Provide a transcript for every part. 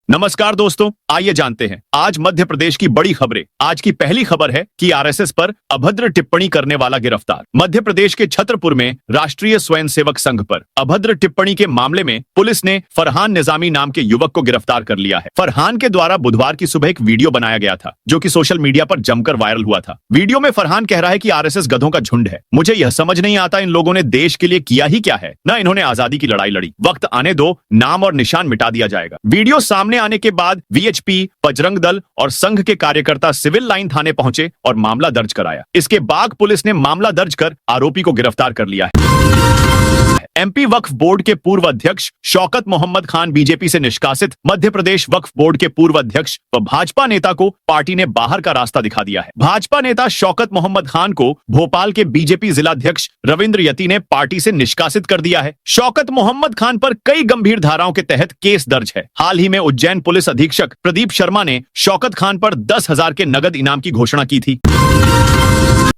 नमस्कार दोस्तों, आइए जानते हैं आज मध्य प्रदेश की बड़ी खबरें। आज की पहली खबर है कि आरएसएस पर अभद्र टिप्पणी करने वाला गिरफ्तार। मध्य प्रदेश के छतरपुर में राष्ट्रीय स्वयंसेवक संघ पर अभद्र टिप्पणी के मामले में पुलिस ने फरहान निजामी नाम के युवक को गिरफ्तार कर लिया है। फरहान के द्वारा बुधवार की सुबह एक वीडियो बनाया गया था जो कि सोशल मीडिया पर जमकर वायरल हुआ था। वीडियो में फरहान कह रहा है कि आरएसएस गधों का झुंड है। मुझे यह समझ नहीं आता इन लोगों ने देश के लिए किया ही क्या है। न इन्होंने आजादी की लड़ाई लड़ी। वक्त आने दो, नाम और निशान मिटा दिया जाएगा। वीडियो सामने आने के बाद वीएचपी, बजरंग दल और संघ के कार्यकर्ता सिविल लाइन थाने पहुंचे और मामला दर्ज कराया। इसके बाद पुलिस ने मामला दर्ज कर आरोपी को गिरफ्तार कर लिया है। एमपी वक्फ बोर्ड के पूर्व अध्यक्ष शौकत मोहम्मद खान बीजेपी से निष्कासित। मध्य प्रदेश वक्फ बोर्ड के पूर्व अध्यक्ष व भाजपा नेता को पार्टी ने बाहर का रास्ता दिखा दिया है। भाजपा नेता शौकत मोहम्मद खान को भोपाल के बीजेपी जिलाध्यक्ष रविंद्र यति ने पार्टी से निष्कासित कर दिया है। शौकत मोहम्मद खान पर कई गंभीर धाराओं के तहत केस दर्ज है। हाल ही में उज्जैन पुलिस अधीक्षक प्रदीप शर्मा ने शौकत खान पर 10,000 के नगद इनाम की घोषणा की थी।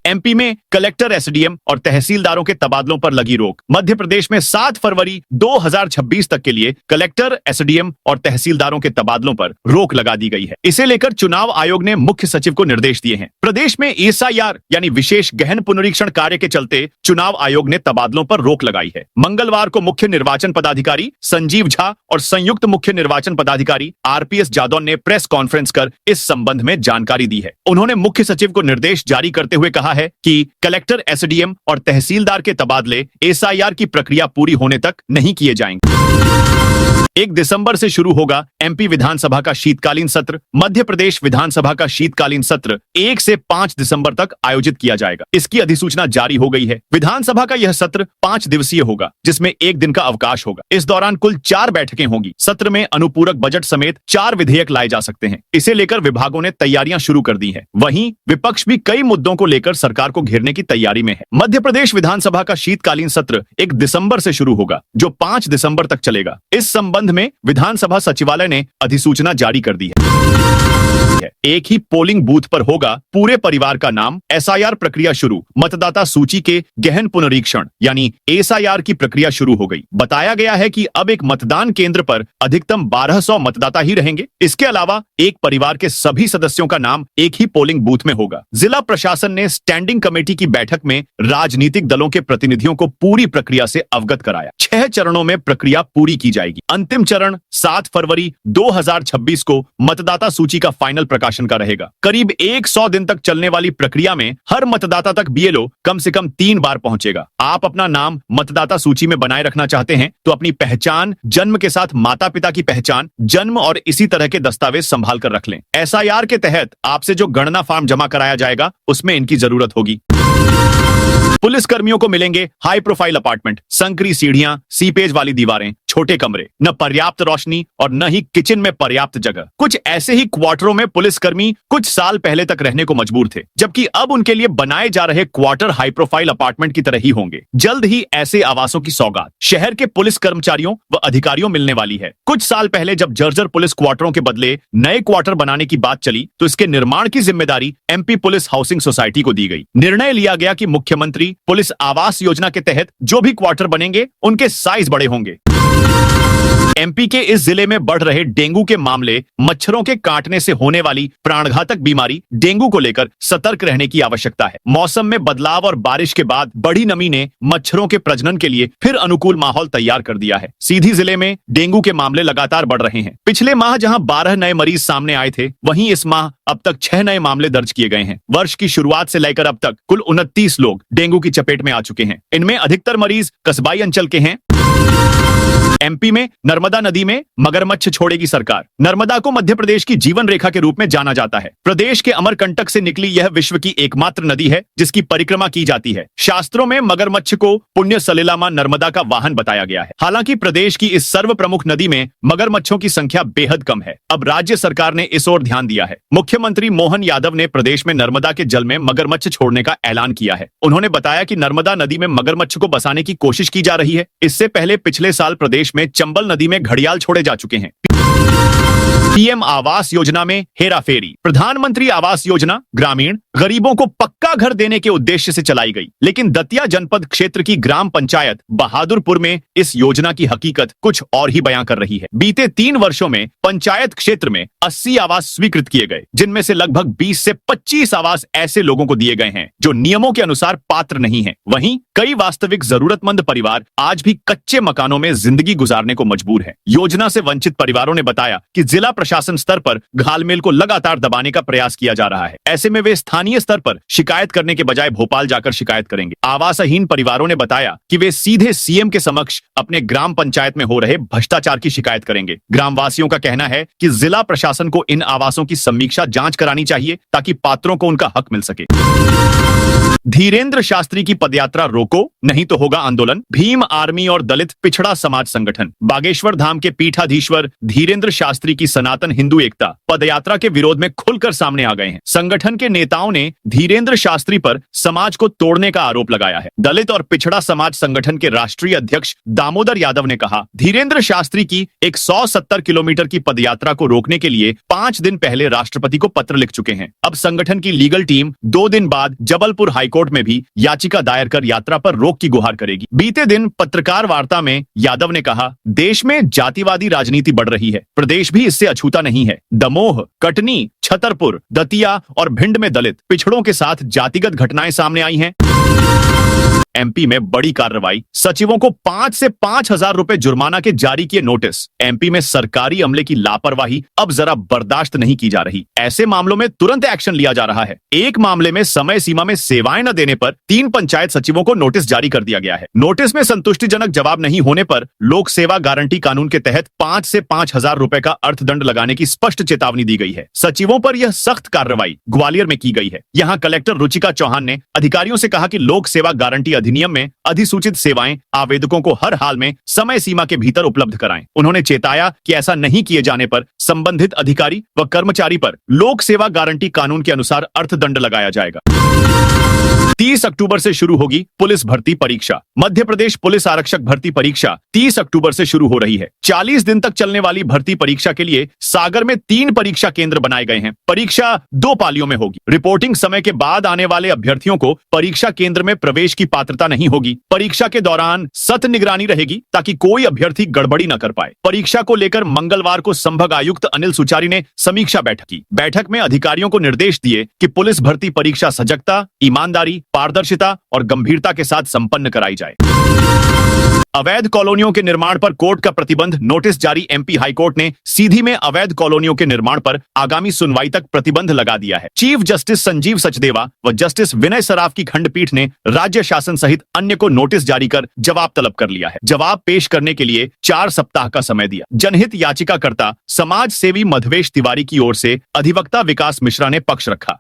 एमपी में कलेक्टर, एसडीएम और तहसीलदारों के तबादलों पर लगी रोक। मध्य प्रदेश में 7 फरवरी 2026 तक के लिए कलेक्टर, एसडीएम और तहसीलदारों के तबादलों पर रोक लगा दी गई है। इसे लेकर चुनाव आयोग ने मुख्य सचिव को निर्देश दिए हैं। प्रदेश में एसआईआर यानी विशेष गहन पुनरीक्षण कार्य के चलते चुनाव आयोग ने तबादलों पर रोक लगाई है। मंगलवार को मुख्य निर्वाचन पदाधिकारी संजीव झा और संयुक्त मुख्य निर्वाचन पदाधिकारी आरपीएस जादव ने प्रेस कॉन्फ्रेंस कर इस संबंध में जानकारी दी है। उन्होंने मुख्य सचिव को निर्देश जारी करते हुए कहा है कि कलेक्टर, एसडीएम और तहसीलदार के तबादले एसआईआर की प्रक्रिया पूरी होने तक नहीं किए जाएंगे। 1 दिसंबर से शुरू होगा एमपी विधानसभा का शीतकालीन सत्र। मध्य प्रदेश विधानसभा का शीतकालीन सत्र 1 से 5 दिसंबर तक आयोजित किया जाएगा। इसकी अधिसूचना जारी हो गई है। विधानसभा का यह सत्र 5 दिवसीय होगा, जिसमें 1 दिन का अवकाश होगा। इस दौरान कुल 4 बैठकें होंगी। सत्र में अनुपूरक बजट समेत 4 विधेयक लाए जा सकते हैं। इसे लेकर विभागों ने तैयारियां शुरू कर दी है। वहीं विपक्ष भी कई मुद्दों को लेकर सरकार को घेरने की तैयारी में है। मध्य प्रदेश विधानसभा का शीतकालीन सत्र 1 दिसंबर से शुरू होगा, जो 5 दिसंबर तक चलेगा। इस संबंध में विधानसभा सचिवालय ने अधिसूचना जारी कर दी है। एक ही पोलिंग बूथ पर होगा पूरे परिवार का नाम। एसआईआर प्रक्रिया शुरू। मतदाता सूची के गहन पुनरीक्षण यानी एसआईआर की प्रक्रिया शुरू हो गई। बताया गया है कि अब एक मतदान केंद्र पर अधिकतम 1200 मतदाता ही रहेंगे। इसके अलावा एक परिवार के सभी सदस्यों का नाम एक ही पोलिंग बूथ में होगा। जिला प्रशासन ने स्टैंडिंग कमेटी की बैठक में राजनीतिक दलों के प्रतिनिधियों को पूरी प्रक्रिया से अवगत कराया। 6 चरणों में प्रक्रिया पूरी की जाएगी। अंतिम चरण 7 फरवरी 2026 को मतदाता सूची का फाइनल प्रकाशन का रहेगा। करीब 100 दिन तक चलने वाली प्रक्रिया में हर मतदाता तक बीएलओ कम से कम 3 बार पहुंचेगा। आप अपना नाम मतदाता सूची में बनाए रखना चाहते हैं तो अपनी पहचान, जन्म के साथ माता पिता की पहचान, जन्म और इसी तरह के दस्तावेज संभाल कर रख लें। एसआईआर के तहत आपसे जो गणना फॉर्म जमा कराया जाएगा उसमें इनकी जरूरत होगी। पुलिस कर्मियों को मिलेंगे हाई प्रोफाइल अपार्टमेंट, संकरी सीढ़ियां, सीपेज वाली दीवारें, छोटे कमरे, न पर्याप्त रोशनी और न ही किचन में पर्याप्त जगह। कुछ ऐसे ही क्वार्टरों में पुलिसकर्मी कुछ साल पहले तक रहने को मजबूर थे, जबकि अब उनके लिए बनाए जा रहे क्वार्टर हाई प्रोफाइल अपार्टमेंट की तरह ही होंगे। जल्द ही ऐसे आवासों की सौगात शहर के पुलिस कर्मचारियों व अधिकारियों मिलने वाली है। कुछ साल पहले जब जर्जर पुलिस क्वार्टरों के बदले नए क्वार्टर बनाने की बात चली तो इसके निर्माण की जिम्मेदारी एमपी पुलिस हाउसिंग सोसाइटी को दी गई। निर्णय लिया गया कि मुख्यमंत्री पुलिस आवास योजना के तहत जो भी क्वार्टर बनेंगे उनके साइज बड़े होंगे। एमपी के इस जिले में बढ़ रहे डेंगू के मामले, मच्छरों के काटने से होने वाली प्राणघातक बीमारी डेंगू को लेकर सतर्क रहने की आवश्यकता है। मौसम में बदलाव और बारिश के बाद बढ़ी नमी ने मच्छरों के प्रजनन के लिए फिर अनुकूल माहौल तैयार कर दिया है। सीधी जिले में डेंगू के मामले लगातार बढ़ रहे हैं। पिछले माह जहां 12 नए मरीज सामने आए थे, वहीं इस माह अब तक 6 नए मामले दर्ज किए गए हैं। वर्ष की शुरुआत से लेकर अब तक कुल 29 लोग डेंगू की चपेट में आ चुके हैं। इनमें अधिकतर मरीज कस्बाई अंचल के हैं। एमपी में नर्मदा नदी में मगरमच्छ छोड़ेगी सरकार। नर्मदा को मध्य प्रदेश की जीवन रेखा के रूप में जाना जाता है। प्रदेश के अमरकंटक से निकली यह विश्व की एकमात्र नदी है जिसकी परिक्रमा की जाती है। शास्त्रों में मगरमच्छ को पुण्य सलिला मां नर्मदा का वाहन बताया गया है। हालांकि प्रदेश की इस सर्व प्रमुख नदी में मगरमच्छों की संख्या बेहद कम है। अब राज्य सरकार ने इस ओर ध्यान दिया है। मुख्यमंत्री मोहन यादव ने प्रदेश में नर्मदा के जल में मगरमच्छ छोड़ने का ऐलान किया है। उन्होंने बताया कि नर्मदा नदी में मगरमच्छ को बसाने की कोशिश की जा रही है। इससे पहले पिछले साल प्रदेश में चंबल नदी में घड़ियाल छोड़े जा चुके हैं। पीएम आवास योजना में हेराफेरी। प्रधानमंत्री आवास योजना ग्रामीण गरीबों को पक्का घर देने के उद्देश्य से चलाई गई, लेकिन दतिया जनपद क्षेत्र की ग्राम पंचायत बहादुरपुर में इस योजना की हकीकत कुछ और ही बयां कर रही है। बीते 3 वर्षों में पंचायत क्षेत्र में 80 आवास स्वीकृत किए गए, जिनमें से लगभग 20 से 25 आवास ऐसे लोगों को दिए गए हैं जो नियमों के अनुसार पात्र नहीं है। वहीं कई वास्तविक जरूरतमंद परिवार आज भी कच्चे मकानों में जिंदगी गुजारने को मजबूर है। योजना से वंचित परिवारों ने बताया कि जिला प्रशासन स्तर पर घालमेल को लगातार दबाने का प्रयास किया जा रहा है। ऐसे में वे स्थानीय स्तर पर शिकायत करने के बजाय भोपाल जाकर शिकायत करेंगे। आवासहीन परिवारों ने बताया कि वे सीधे सीएम के समक्ष अपने ग्राम पंचायत में हो रहे भ्रष्टाचार की शिकायत करेंगे। ग्रामवासियों का कहना है कि जिला प्रशासन को इन आवासों की समीक्षा जांच करानी चाहिए ताकि पात्रों को उनका हक मिल सके। धीरेन्द्र शास्त्री की पदयात्रा रोको, नहीं तो होगा आंदोलन। भीम आर्मी और दलित पिछड़ा समाज संगठन बागेश्वर धाम के पीठाधीश्वर धीरेन्द्र शास्त्री की सनातन हिंदू एकता पदयात्रा के विरोध में खुलकर सामने आ गए हैं। संगठन के नेताओं ने धीरेन्द्र शास्त्री पर समाज को तोड़ने का आरोप लगाया है। दलित और पिछड़ा समाज संगठन के राष्ट्रीय अध्यक्ष दामोदर यादव ने कहा, धीरेन्द्र शास्त्री की 170 किलोमीटर की पदयात्रा को रोकने के लिए 5 दिन पहले राष्ट्रपति को पत्र लिख चुके हैं। अब संगठन की लीगल टीम 2 दिन बाद जबलपुर हाईकोर्ट में भी याचिका दायर कर यात्रा पर रोक की गुहार करेगी। बीते दिन पत्रकार वार्ता में यादव ने कहा, देश में जातिवादी राजनीति बढ़ रही है, प्रदेश भी इससे अछूता नहीं है। दमोह, कटनी, छतरपुर, दतिया और भिंड में दलित पिछड़ों के साथ जातिगत घटनाएं सामने आई हैं। एमपी में बड़ी कार्रवाई, सचिवों को 5 से 5,000 रुपए जुर्माना के जारी किए नोटिस। एमपी में सरकारी अमले की लापरवाही अब जरा बर्दाश्त नहीं की जा रही। ऐसे मामलों में तुरंत एक्शन लिया जा रहा है। एक मामले में समय सीमा में सेवाएं न देने पर 3 पंचायत सचिवों को नोटिस जारी कर दिया गया है। नोटिस में संतुष्टिजनक जवाब नहीं होने पर लोक सेवा गारंटी कानून के तहत 5 से 5,000 रुपए का अर्थदंड लगाने की स्पष्ट चेतावनी दी गई है। सचिवों पर यह सख्त कार्रवाई ग्वालियर में की गई है। यहाँ कलेक्टर रुचिका चौहान ने अधिकारियों से कहा कि लोक सेवा गारंटी अधिनियम में अधिसूचित सेवाएं आवेदकों को हर हाल में समय सीमा के भीतर उपलब्ध कराएं। उन्होंने चेताया कि ऐसा नहीं किए जाने पर संबंधित अधिकारी व कर्मचारी पर लोक सेवा गारंटी कानून के अनुसार अर्थदंड लगाया जाएगा। 30 अक्टूबर से शुरू होगी पुलिस भर्ती परीक्षा। मध्य प्रदेश पुलिस आरक्षक भर्ती परीक्षा 30 अक्टूबर से शुरू हो रही है। 40 दिन तक चलने वाली भर्ती परीक्षा के लिए सागर में 3 परीक्षा केंद्र बनाए गए हैं। परीक्षा 2 पालियों में होगी। रिपोर्टिंग समय के बाद आने वाले अभ्यर्थियों को परीक्षा केंद्र में प्रवेश की पात्रता नहीं होगी। परीक्षा के दौरान सख्त निगरानी रहेगी ताकि कोई अभ्यर्थी गड़बड़ी न कर पाए। परीक्षा को लेकर मंगलवार को संभाग आयुक्त अनिल सुचारी ने समीक्षा बैठक की। बैठक में अधिकारियों को निर्देश दिए कि पुलिस भर्ती परीक्षा सजगता, ईमानदारी, पारदर्शिता और गंभीरता के साथ संपन्न कराई जाए। अवैध कॉलोनियों के निर्माण पर कोर्ट का प्रतिबंध नोटिस जारी। एमपी हाईकोर्ट ने सीधी में अवैध कॉलोनियों के निर्माण पर आगामी सुनवाई तक प्रतिबंध लगा दिया है। चीफ जस्टिस संजीव सचदेवा व जस्टिस विनय सराफ की खंडपीठ ने राज्य शासन सहित अन्य को नोटिस जारी कर जवाब तलब कर लिया है। जवाब पेश करने के लिए 4 सप्ताह का समय दिया। जनहित याचिकाकर्ता समाज सेवी मधवेश तिवारी की ओर से अधिवक्ता विकास मिश्रा ने पक्ष रखा।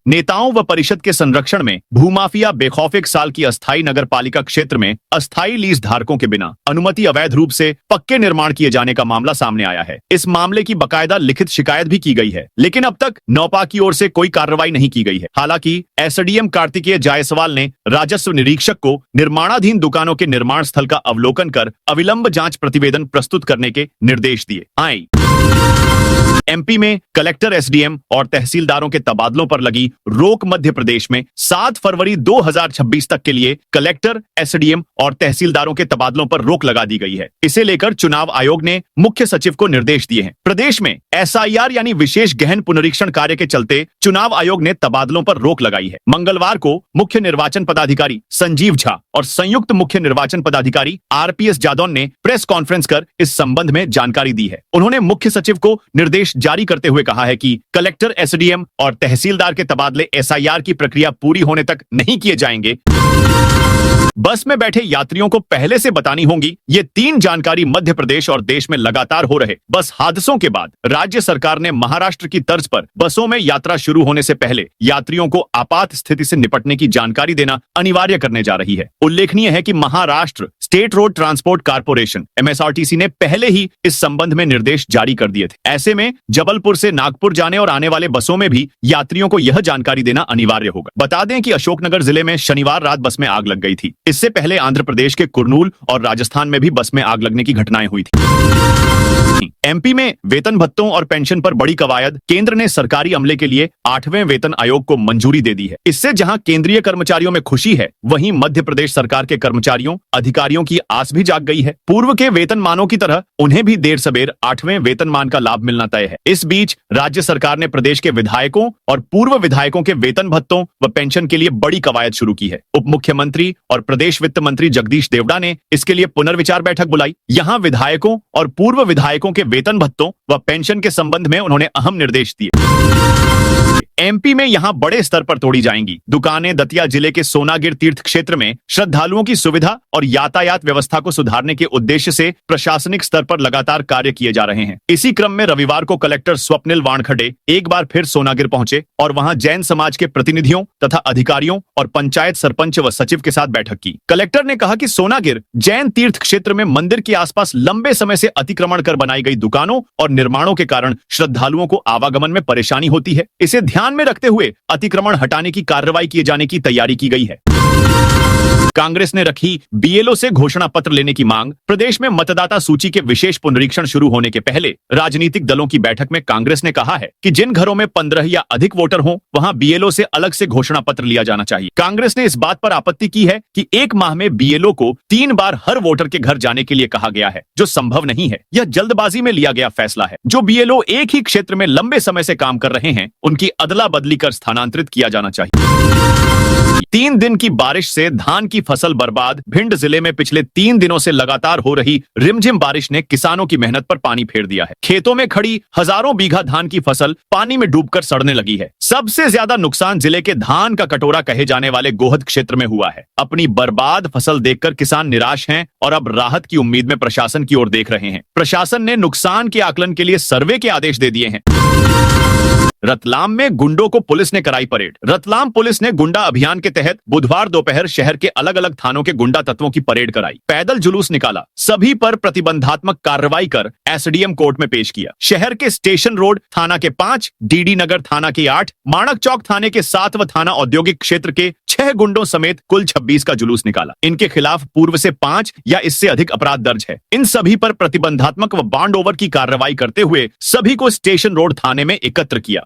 नेताओं व परिषद के संरक्षण में भूमाफिया बेखौफ 1 साल की अस्थायी नगर पालिका क्षेत्र में अस्थायी लीज धारकों के बिना अनुमति अवैध रूप से पक्के निर्माण किए जाने का मामला सामने आया है। इस मामले की बकायदा लिखित शिकायत भी की गई है, लेकिन अब तक नौपा की ओर से कोई कार्रवाई नहीं की गई है। हालांकि एसडीएम कार्तिकेय जायसवाल ने राजस्व निरीक्षक को निर्माणाधीन दुकानों के निर्माण स्थल का अवलोकन कर अविलंब जांच प्रतिवेदन प्रस्तुत करने के निर्देश दिए। एमपी में कलेक्टर, एसडीएम और तहसीलदारों के तबादलों पर लगी रोक। मध्य प्रदेश में 7 फरवरी 2026 तक के लिए कलेक्टर, एसडीएम और तहसीलदारों के तबादलों पर रोक लगा दी गई है। इसे लेकर चुनाव आयोग ने मुख्य सचिव को निर्देश दिए हैं। प्रदेश में एसआईआर यानी विशेष गहन पुनरीक्षण कार्य के चलते चुनाव आयोग ने तबादलों पर रोक लगाई है। मंगलवार को मुख्य निर्वाचन पदाधिकारी संजीव झा और संयुक्त मुख्य निर्वाचन पदाधिकारी आरपीएस जादौन ने प्रेस कॉन्फ्रेंस कर इस संबंध में जानकारी दी है। उन्होंने मुख्य सचिव को निर्देश जारी करते हुए कहा है कि कलेक्टर, एसडीएम और तहसीलदार के तबादले एसआईआर की प्रक्रिया पूरी होने तक नहीं किए जाएंगे। बस में बैठे यात्रियों को पहले से बतानी होंगी। ये 3 जानकारी मध्य प्रदेश और देश में लगातार हो रहे बस हादसों के बाद राज्य सरकार ने महाराष्ट्र की तर्ज पर बसों में यात्रा शुरू होने से पहले यात्रियों को आपात स्थिति से निपटने की जानकारी देना अनिवार्य करने जा रही है। उल्लेखनीय है कि Maharashtra state road transport corporation MSRTC ने पहले ही इस संबंध में निर्देश जारी कर दिए थे। ऐसे में जबलपुर से नागपुर जाने और आने वाले बसों में भी यात्रियों को यह जानकारी देना अनिवार्य होगा। बता दें कि अशोकनगर जिले में शनिवार रात बस में आग लग गई थी। इससे पहले आंध्र प्रदेश के कुर्नूल और राजस्थान में भी बस में आग लगने की घटनाएं हुई थी। एमपी में वेतन भत्तों और पेंशन पर बड़ी कवायद। केंद्र ने सरकारी अमले के लिए 8वें वेतन आयोग को मंजूरी दे दी है। इससे जहां केंद्रीय कर्मचारियों में खुशी है, वहीं मध्य प्रदेश सरकार के कर्मचारियों अधिकारियों की आस भी जाग गई है। पूर्व के वेतनमानों की तरह उन्हें भी देर सबेर 8वें वेतनमान का लाभ मिलना तय है। इस बीच राज्य सरकार ने प्रदेश के विधायकों और पूर्व विधायकों के वेतन भत्तों व पेंशन के लिए बड़ी कवायद शुरू की है। उप मुख्यमंत्री और प्रदेश वित्त मंत्री जगदीश देवड़ा ने इसके लिए पुनर्विचार बैठक बुलाई। यहां विधायकों और पूर्व विधायकों के वेतन भत्तों व पेंशन के संबंध में उन्होंने अहम निर्देश दिए। एमपी में यहां बड़े स्तर पर तोड़ी जाएंगी दुकानें। दतिया जिले के सोनागिर तीर्थ क्षेत्र में श्रद्धालुओं की सुविधा और यातायात व्यवस्था को सुधारने के उद्देश्य से प्रशासनिक स्तर पर लगातार कार्य किए जा रहे हैं। इसी क्रम में रविवार को कलेक्टर स्वप्निल वानखडे एक बार फिर सोनागिर पहुंचे और वहां जैन समाज के प्रतिनिधियों तथा अधिकारियों और पंचायत सरपंच व सचिव के साथ बैठक की। कलेक्टर ने कहा कि सोनागिर जैन तीर्थ क्षेत्र में मंदिर के आसपास लंबे समय से अतिक्रमण कर बनाई गई दुकानों और निर्माणों के कारण श्रद्धालुओं को आवागमन में परेशानी होती है। इसे ध्यान में रखते हुए अतिक्रमण हटाने की कार्रवाई किए जाने की तैयारी की गई है। कांग्रेस ने रखी बीएलओ से घोषणा पत्र लेने की मांग। प्रदेश में मतदाता सूची के विशेष पुनरीक्षण शुरू होने के पहले राजनीतिक दलों की बैठक में कांग्रेस ने कहा है कि जिन घरों में 15 या अधिक वोटर हों, वहां बीएलओ से अलग से घोषणा पत्र लिया जाना चाहिए। कांग्रेस ने इस बात पर आपत्ति की है कि एक माह में बीएलओ को 3 बार हर वोटर के घर जाने के लिए कहा गया है, जो संभव नहीं है। यह जल्दबाजी में लिया गया फैसला है। जो बीएलओ एक ही क्षेत्र में लंबे समय से काम कर रहे हैं, उनकी अदला बदली कर स्थानांतरित किया जाना चाहिए। 3 दिन की बारिश से धान की फसल बर्बाद। भिंड जिले में पिछले 3 दिनों से लगातार हो रही रिमझिम बारिश ने किसानों की मेहनत पर पानी फेर दिया है। खेतों में खड़ी हजारों बीघा धान की फसल पानी में डूबकर सड़ने लगी है। सबसे ज्यादा नुकसान जिले के धान का कटोरा कहे जाने वाले गोहद क्षेत्र में हुआ है। अपनी बर्बाद फसल देखकर किसान निराश हैं और अब राहत की उम्मीद में प्रशासन की ओर देख रहे हैं। प्रशासन ने नुकसान के आकलन के लिए सर्वे के आदेश दे दिए हैं। रतलाम में गुंडों को पुलिस ने कराई परेड। रतलाम पुलिस ने गुंडा अभियान के तहत बुधवार दोपहर शहर के अलग अलग थानों के गुंडा तत्वों की परेड कराई। पैदल जुलूस निकाला। सभी पर प्रतिबंधात्मक कार्रवाई कर एसडीएम कोर्ट में पेश किया। शहर के स्टेशन रोड थाना के 5, डीडी नगर थाना के 8, माणक चौक थाने के 7 व थाना औद्योगिक क्षेत्र के 6 गुंडों समेत कुल 26 का जुलूस निकाला। इनके खिलाफ पूर्व से 5 या इससे अधिक अपराध दर्ज है। इन सभी पर प्रतिबंधात्मक व बाउंड ओवर की कार्रवाई करते हुए सभी को स्टेशन रोड थाने में एकत्र किया।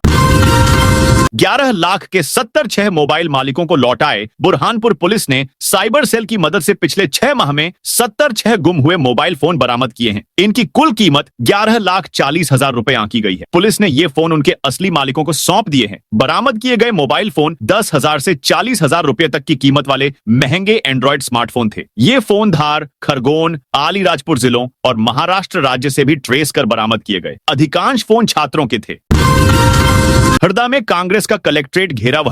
11 लाख के 76 मोबाइल मालिकों को लौटाए। बुरहानपुर पुलिस ने साइबर सेल की मदद से पिछले 6 माह में 76 गुम हुए मोबाइल फोन बरामद किए हैं। इनकी कुल कीमत 11,40,000 रुपए आंकी गई है। पुलिस ने ये फोन उनके असली मालिकों को सौंप दिए हैं। बरामद किए गए मोबाइल फोन 10,000 से 40,000 रुपए तक की कीमत वाले महंगे एंड्रॉइड स्मार्टफोन थे। ये फोन धार, खरगोन, अलीराजपुर जिलों और महाराष्ट्र राज्य से भी ट्रेस कर बरामद किए गए। अधिकांश फोन छात्रों के थे। हरदा में कांग्रेस का कलेक्ट्रेट घेराव।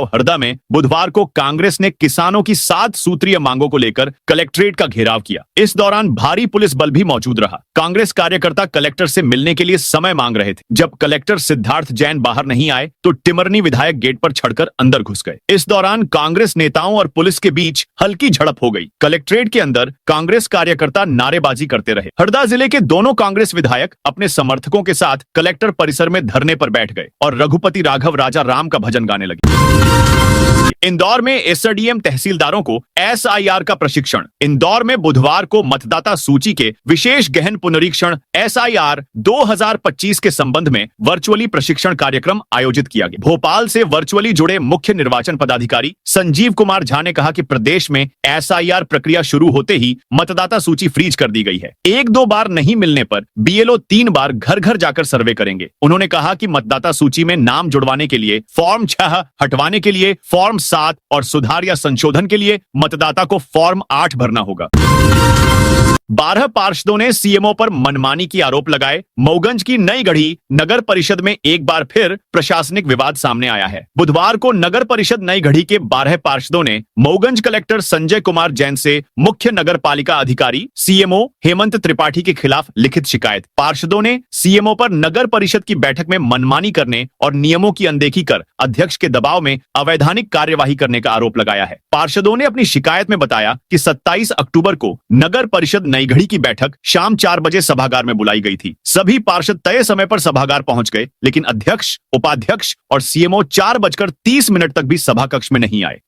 हरदा में बुधवार को कांग्रेस ने किसानों की 7 सूत्रीय मांगों को लेकर कलेक्ट्रेट का घेराव किया। इस दौरान भारी पुलिस बल भी मौजूद रहा। कांग्रेस कार्यकर्ता कलेक्टर से मिलने के लिए समय मांग रहे थे। जब कलेक्टर सिद्धार्थ जैन बाहर नहीं आए तो टिमरनी विधायक गेट पर चढ़कर अंदर घुस गए। इस दौरान कांग्रेस नेताओं और पुलिस के बीच हल्की झड़प हो गई। कलेक्ट्रेट के अंदर कांग्रेस कार्यकर्ता नारेबाजी करते रहे। हरदा जिले के दोनों कांग्रेस विधायक अपने समर्थकों के साथ कलेक्टर परिसर में धरने पर बैठ गए और रघुपति राघव राजा राम का भजन गाने लगे। इंदौर में एसडीएम तहसीलदारों को एसआईआर का प्रशिक्षण। इंदौर में बुधवार को मतदाता सूची के विशेष गहन पुनरीक्षण एसआईआर 2025 के संबंध में वर्चुअली प्रशिक्षण कार्यक्रम आयोजित किया गया। भोपाल से वर्चुअली जुड़े मुख्य निर्वाचन पदाधिकारी संजीव कुमार झा ने कहा कि प्रदेश में एसआईआर प्रक्रिया शुरू होते ही मतदाता सूची फ्रीज कर दी गई है। 1-2 बार नहीं मिलने पर बीएलओ 3 बार घर घर जाकर सर्वे करेंगे। उन्होंने कहा कि मतदाता सूची में नाम जुड़वाने के लिए फॉर्म 6, हटवाने के लिए फॉर्म 7 और सुधार या संशोधन के लिए मतदाता को फॉर्म 8 भरना होगा। 12 पार्षदों ने सीएमओ पर मनमानी की आरोप लगाए। मऊगंज की नई गढ़ी नगर परिषद में एक बार फिर प्रशासनिक विवाद सामने आया है। बुधवार को नगर परिषद नई गढ़ी के 12 पार्षदों ने मऊगंज कलेक्टर संजय कुमार जैन से मुख्य नगर पालिका अधिकारी सीएमओ हेमंत त्रिपाठी के खिलाफ लिखित शिकायत। पार्षदों ने सीएमओ पर नगर परिषद की बैठक में मनमानी करने और नियमों की अनदेखी कर अध्यक्ष के दबाव में अवैधानिक कार्यवाही करने का आरोप लगाया है। पार्षदों ने अपनी शिकायत में बताया कि 27 अक्टूबर को नगर परिषद नई घड़ी की बैठक शाम 4 बजे सभागार में बुलाई गई थी। सभी पार्षद तय समय पर सभागार पहुंच गए, लेकिन अध्यक्ष, उपाध्यक्ष और सीएमओ 4:30 तक भी सभा कक्ष में नहीं आए।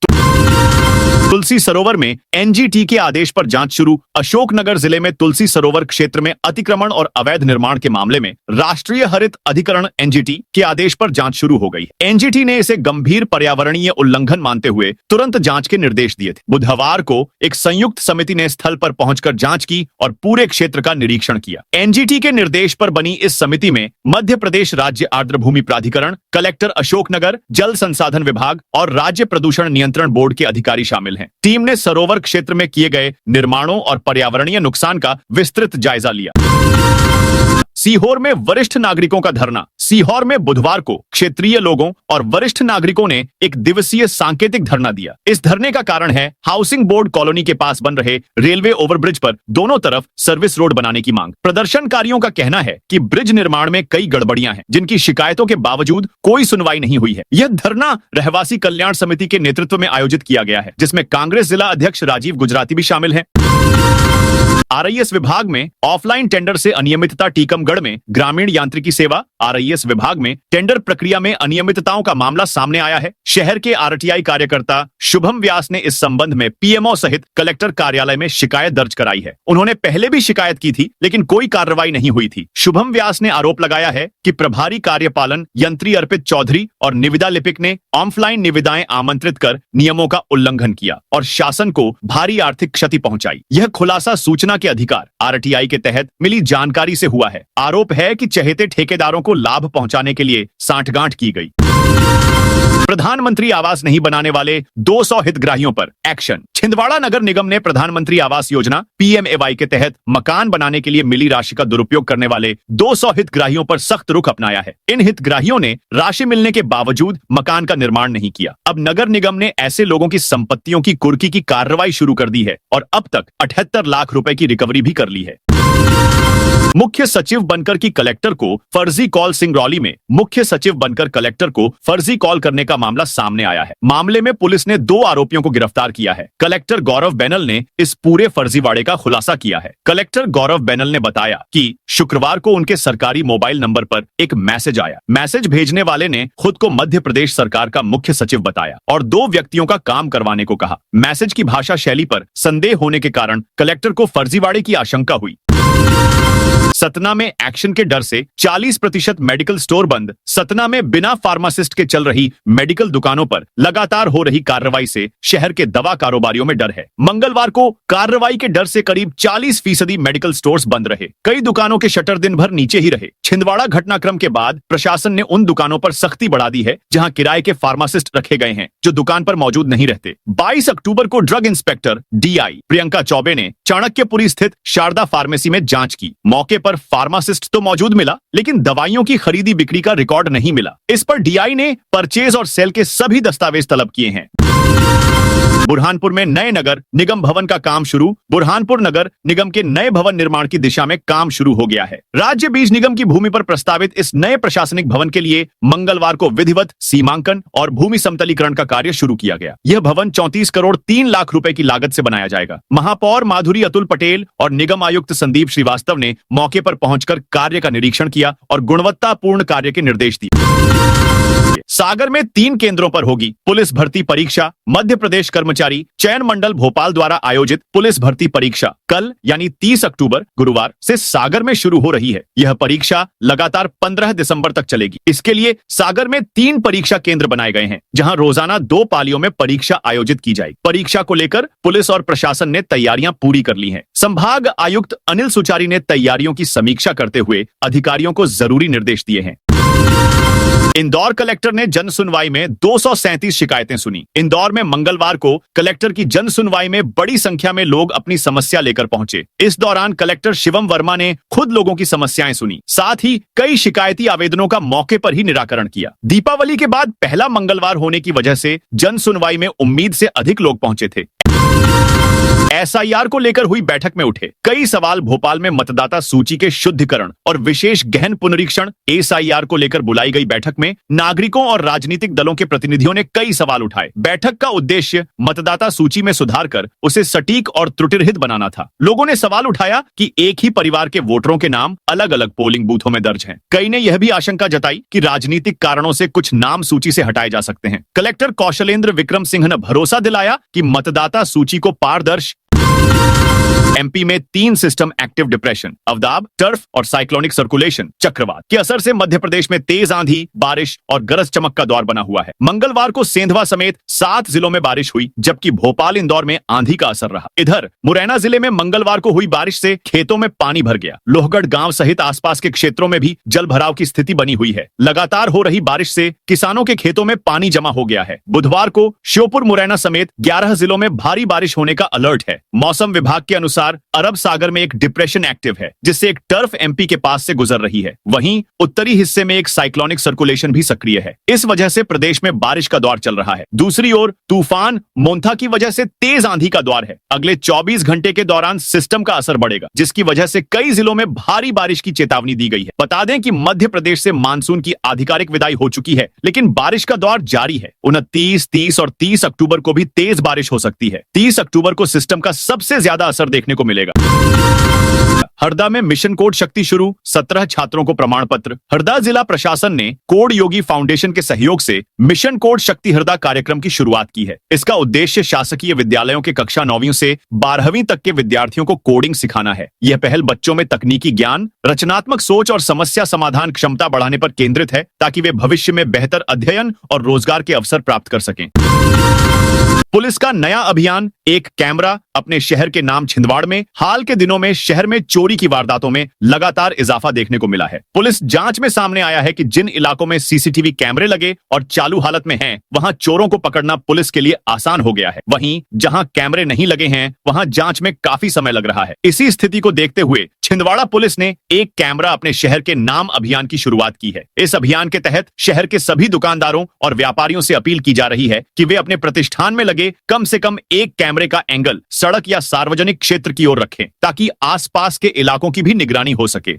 तुलसी सरोवर में एनजीटी के आदेश पर जांच शुरू। अशोकनगर जिले में तुलसी सरोवर क्षेत्र में अतिक्रमण और अवैध निर्माण के मामले में राष्ट्रीय हरित अधिकरण एनजीटी के आदेश पर जांच शुरू हो गई। एनजीटी ने इसे गंभीर पर्यावरणीय उल्लंघन मानते हुए तुरंत जांच के निर्देश दिए थे। बुधवार को एक संयुक्त समिति ने स्थल पर पहुंचकर जांच की और पूरे क्षेत्र का निरीक्षण किया। एनजीटी के निर्देश पर बनी इस समिति में मध्य प्रदेश राज्य आर्द्र भूमि प्राधिकरण, कलेक्टर अशोकनगर, जल संसाधन विभाग और राज्य प्रदूषण नियंत्रण बोर्ड के अधिकारी शामिल हैं। टीम ने सरोवर क्षेत्र में किए गए निर्माणों और पर्यावरणीय नुकसान का विस्तृत जायजा लिया। सीहोर में वरिष्ठ नागरिकों का धरना। सीहोर में बुधवार को क्षेत्रीय लोगों और वरिष्ठ नागरिकों ने एक दिवसीय सांकेतिक धरना दिया। इस धरने का कारण है हाउसिंग बोर्ड कॉलोनी के पास बन रहे रेलवे ओवरब्रिज पर दोनों तरफ सर्विस रोड बनाने की मांग। प्रदर्शनकारियों का कहना है कि ब्रिज निर्माण में कई गड़बड़ियां हैं, जिनकी शिकायतों के बावजूद कोई सुनवाई नहीं हुई है। यह धरना रहवासी कल्याण समिति के नेतृत्व में आयोजित किया गया है, जिसमें कांग्रेस जिला अध्यक्ष राजीव गुजराती भी शामिल हैं। आरआईएस विभाग में ऑफलाइन टेंडर से अनियमितता। टीकमगढ़ में ग्रामीण यांत्रिकी सेवा आरआईएस विभाग में टेंडर प्रक्रिया में अनियमितताओं का मामला सामने आया है। शहर के आरटीआई कार्यकर्ता शुभम व्यास ने इस संबंध में पीएमओ सहित कलेक्टर कार्यालय में शिकायत दर्ज कराई है। उन्होंने पहले भी शिकायत की थी, लेकिन कोई कार्रवाई नहीं हुई थी। शुभम व्यास ने आरोप लगाया है कि प्रभारी कार्यपालन यंत्री अर्पित चौधरी और निविदा लिपिक ने ऑफलाइन निविदाएं आमंत्रित कर नियमों का उल्लंघन किया और शासन को भारी आर्थिक क्षति पहुंचाई। यह खुलासा सूचना के अधिकार आरटीआई के तहत मिली जानकारी से हुआ है। आरोप है कि चहेते ठेकेदारों को लाभ पहुंचाने के लिए सांठगांठ की गई। प्रधानमंत्री आवास नहीं बनाने वाले 200 हितग्राहियों पर एक्शन। छिंदवाड़ा नगर निगम ने प्रधानमंत्री आवास योजना पीएमएवाई के तहत मकान बनाने के लिए मिली राशि का दुरुपयोग करने वाले 200 हितग्राहियों पर सख्त रुख अपनाया है। इन हितग्राहियों ने राशि मिलने के बावजूद मकान का निर्माण नहीं किया। अब नगर निगम ने ऐसे लोगों की संपत्तियों की कुर्की की कार्रवाई शुरू कर दी है और अब तक 78 लाख रुपए की रिकवरी भी कर ली है। मुख्य सचिव बनकर की कलेक्टर को फर्जी कॉल। सिंगरौली में मुख्य सचिव बनकर कलेक्टर को फर्जी कॉल करने का मामला सामने आया है। मामले में पुलिस ने 2 आरोपियों को गिरफ्तार किया है। कलेक्टर गौरव बैनल ने इस पूरे फर्जीवाड़े का खुलासा किया है। कलेक्टर गौरव बैनल ने बताया कि शुक्रवार को उनके सरकारी मोबाइल नंबर पर एक मैसेज आया। मैसेज भेजने वाले ने खुद को मध्य प्रदेश सरकार का मुख्य सचिव बताया और 2 व्यक्तियों का काम करवाने को कहा। मैसेज की भाषा शैली पर संदेह होने के कारण कलेक्टर को फर्जीवाड़े की आशंका हुई। सतना में एक्शन के डर से 40% मेडिकल स्टोर बंद। सतना में बिना फार्मासिस्ट के चल रही मेडिकल दुकानों पर लगातार हो रही कार्रवाई से शहर के दवा कारोबारियों में डर है। मंगलवार को कार्रवाई के डर से करीब 40% मेडिकल स्टोर्स बंद रहे। कई दुकानों के शटर दिन भर नीचे ही रहे। छिंदवाड़ा घटनाक्रम के बाद प्रशासन ने उन दुकानों पर सख्ती बढ़ा दी है जहां किराए के फार्मासिस्ट रखे गए हैं, जो दुकान पर मौजूद नहीं रहते। 22 अक्टूबर को drug inspector DI Priyanka Choubey ने चाणक्यपुरी स्थित शारदा फार्मेसी में जांच की। मौके पर फार्मासिस्ट तो मौजूद मिला, लेकिन दवाइयों की खरीदी बिक्री का रिकॉर्ड नहीं मिला। इस पर डीआई ने परचेज और सेल के सभी दस्तावेज तलब किए हैं। बुरहानपुर में नए नगर निगम भवन का काम शुरू। बुरहानपुर नगर निगम के नए भवन निर्माण की दिशा में काम शुरू हो गया है। राज्य बीज निगम की भूमि पर प्रस्तावित इस नए प्रशासनिक भवन के लिए मंगलवार को विधिवत सीमांकन और भूमि समतलीकरण का कार्य शुरू किया गया। यह भवन 34 करोड़ 3 लाख रुपए की लागत से बनाया जाएगा। महापौर माधुरी अतुल पटेल और निगम आयुक्त संदीप श्रीवास्तव ने मौके पर पहुंचकर कार्य का निरीक्षण किया और गुणवत्तापूर्ण कार्य के निर्देश दिए। सागर में 3 केंद्रों पर होगी पुलिस भर्ती परीक्षा। मध्य प्रदेश कर्मचारी चयन मंडल भोपाल द्वारा आयोजित पुलिस भर्ती परीक्षा कल यानी 30 अक्टूबर गुरुवार से सागर में शुरू हो रही है। यह परीक्षा लगातार 15 दिसंबर तक चलेगी। इसके लिए सागर में 3 परीक्षा केंद्र बनाए गए हैं, जहां रोजाना 2 पालियों में परीक्षा आयोजित की जाएगी। परीक्षा को लेकर पुलिस और प्रशासन ने तैयारियां पूरी कर ली हैं। संभाग आयुक्त अनिल सुचारी ने तैयारियों की समीक्षा करते हुए अधिकारियों को जरूरी निर्देश दिए हैं। इंदौर कलेक्टर ने जन सुनवाई में 237 शिकायतें सुनी। इंदौर में मंगलवार को कलेक्टर की जन सुनवाई में बड़ी संख्या में लोग अपनी समस्या लेकर पहुंचे। इस दौरान कलेक्टर शिवम वर्मा ने खुद लोगों की समस्याएं सुनी, साथ ही कई शिकायती आवेदनों का मौके पर ही निराकरण किया। दीपावली के बाद पहला मंगलवार होने की वजह से जन सुनवाई में उम्मीद से अधिक लोग पहुंचे थे। एसआईआर को लेकर हुई बैठक में उठे कई सवाल। भोपाल में मतदाता सूची के शुद्धिकरण और विशेष गहन पुनरीक्षण। एसआईआर को लेकर बुलाई गई बैठक में नागरिकों और राजनीतिक दलों के प्रतिनिधियों ने कई सवाल उठाए। बैठक का उद्देश्य मतदाता सूची में सुधार कर उसे सटीक और त्रुटिरहित बनाना था। लोगों ने सवाल उठाया कि एक ही परिवार के वोटरों के नाम अलग अलग पोलिंग बूथों में दर्ज हैं। कई ने यह भी आशंका जताई कि राजनीतिक कारणों से कुछ नाम सूची से हटाए जा सकते हैं। कलेक्टर कौशलेंद्र विक्रम सिंह ने भरोसा दिलाया कि मतदाता सूची को पारदर्शी। एमपी में 3 सिस्टम एक्टिव। डिप्रेशन, अवदाब, टर्फ और साइक्लोनिक सर्कुलेशन चक्रवात के असर से मध्य प्रदेश में तेज आंधी, बारिश और गरज चमक का दौर बना हुआ है। मंगलवार को सेंधवा समेत 7 जिलों में बारिश हुई, जबकि भोपाल, इंदौर में आंधी का असर रहा। इधर मुरैना जिले में मंगलवार को हुई बारिश से खेतों में पानी भर गया। लोहगढ़ गांव सहित आसपास के क्षेत्रों में भी जल भराव की स्थिति बनी हुई है। लगातार हो रही बारिश से किसानों के खेतों में पानी जमा हो गया है। बुधवार को श्योपुर, मुरैना समेत 11 जिलों में भारी बारिश होने का अलर्ट है। मौसम विभाग के अनुसार अरब सागर में एक डिप्रेशन एक्टिव है, जिससे एक टर्फ एमपी के पास से गुजर रही है। वहीं उत्तरी हिस्से में एक साइक्लोनिक सर्कुलेशन भी सक्रिय है। इस वजह से प्रदेश में बारिश का दौर चल रहा है। दूसरी ओर तूफान मोन्था की वजह से तेज आंधी का दौर है। अगले 24 घंटे के दौरान सिस्टम का असर बढ़ेगा, जिसकी वजह से कई जिलों में भारी बारिश की चेतावनी दी गई है। बता दें कि मध्य प्रदेश से मानसून की आधिकारिक विदाई हो चुकी है, लेकिन बारिश का दौर जारी है। 29, 30 और 30 अक्टूबर को भी तेज बारिश हो सकती है। 30 अक्टूबर को सिस्टम का सबसे ज्यादा असर देखने को मिलेगा। हरदा में मिशन कोड शक्ति शुरू, 17 छात्रों को प्रमाण पत्र। हरदा जिला प्रशासन ने कोड योगी फाउंडेशन के सहयोग से मिशन कोड शक्ति हरदा कार्यक्रम की शुरुआत की है। इसका उद्देश्य शासकीय विद्यालयों के कक्षा 9वीं से 12वीं तक के विद्यार्थियों को कोडिंग सिखाना है। यह पहल बच्चों में तकनीकी ज्ञान, रचनात्मक सोच और समस्या समाधान क्षमता बढ़ाने पर केंद्रित है, ताकि वे भविष्य में बेहतर अध्ययन और रोजगार के अवसर प्राप्त कर सकें। पुलिस का नया अभियान, एक कैमरा अपने शहर के नाम छिंदवाड़ में। हाल के दिनों में शहर में चोरी की वारदातों में लगातार इजाफा देखने को मिला है। पुलिस जांच में सामने आया है कि जिन इलाकों में सीसीटीवी कैमरे लगे और चालू हालत में हैं, वहां चोरों को पकड़ना पुलिस के लिए आसान हो गया है। वहीं जहां कैमरे नहीं लगे हैं, वहां जांच में काफी समय लग रहा है। इसी स्थिति को देखते हुए छिंदवाड़ा पुलिस ने एक कैमरा अपने शहर के नाम अभियान की शुरुआत की है। इस अभियान के तहत शहर के सभी दुकानदारों और व्यापारियों से अपील की जा रही है कि वे अपने प्रतिष्ठान में लगे कम से कम एक कैमरे का एंगल सड़क या सार्वजनिक क्षेत्र की ओर रखें, ताकि आसपास के इलाकों की भी निगरानी हो सके।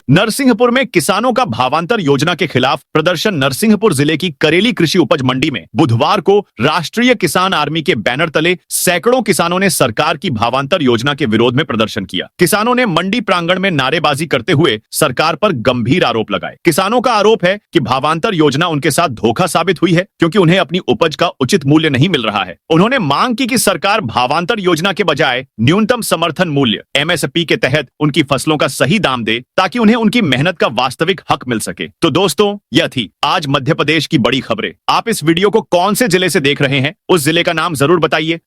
नरसिंहपुर में किसानों का भावांतर योजना के खिलाफ प्रदर्शन। नरसिंहपुर जिले की करेली कृषि उपज मंडी में बुधवार को राष्ट्रीय किसान आर्मी के बैनर तले सैकड़ों किसानों ने सरकार की भावांतर योजना के विरोध में प्रदर्शन किया। किसानों ने मंडी प्रांगण में नारेबाजी करते हुए सरकार पर गंभीर आरोप लगाए। किसानों का आरोप है कि भावांतर योजना उनके साथ धोखा साबित हुई है, क्योंकि उन्हें अपनी उपज का उचित मूल्य नहीं मिल रहा है। उन्होंने मांग की कि सरकार भावांतर योजना के बजाय न्यूनतम समर्थन मूल्य एमएसपी के तहत उनकी फसलों का सही दाम दे, ताकि उन्हें उनकी मेहनत का वास्तविक हक मिल सके। तो दोस्तों, यह थी आज मध्य प्रदेश की बड़ी खबरें। आप इस वीडियो को कौन से जिले से देख रहे हैं, उस जिले का नाम जरूर बताइए।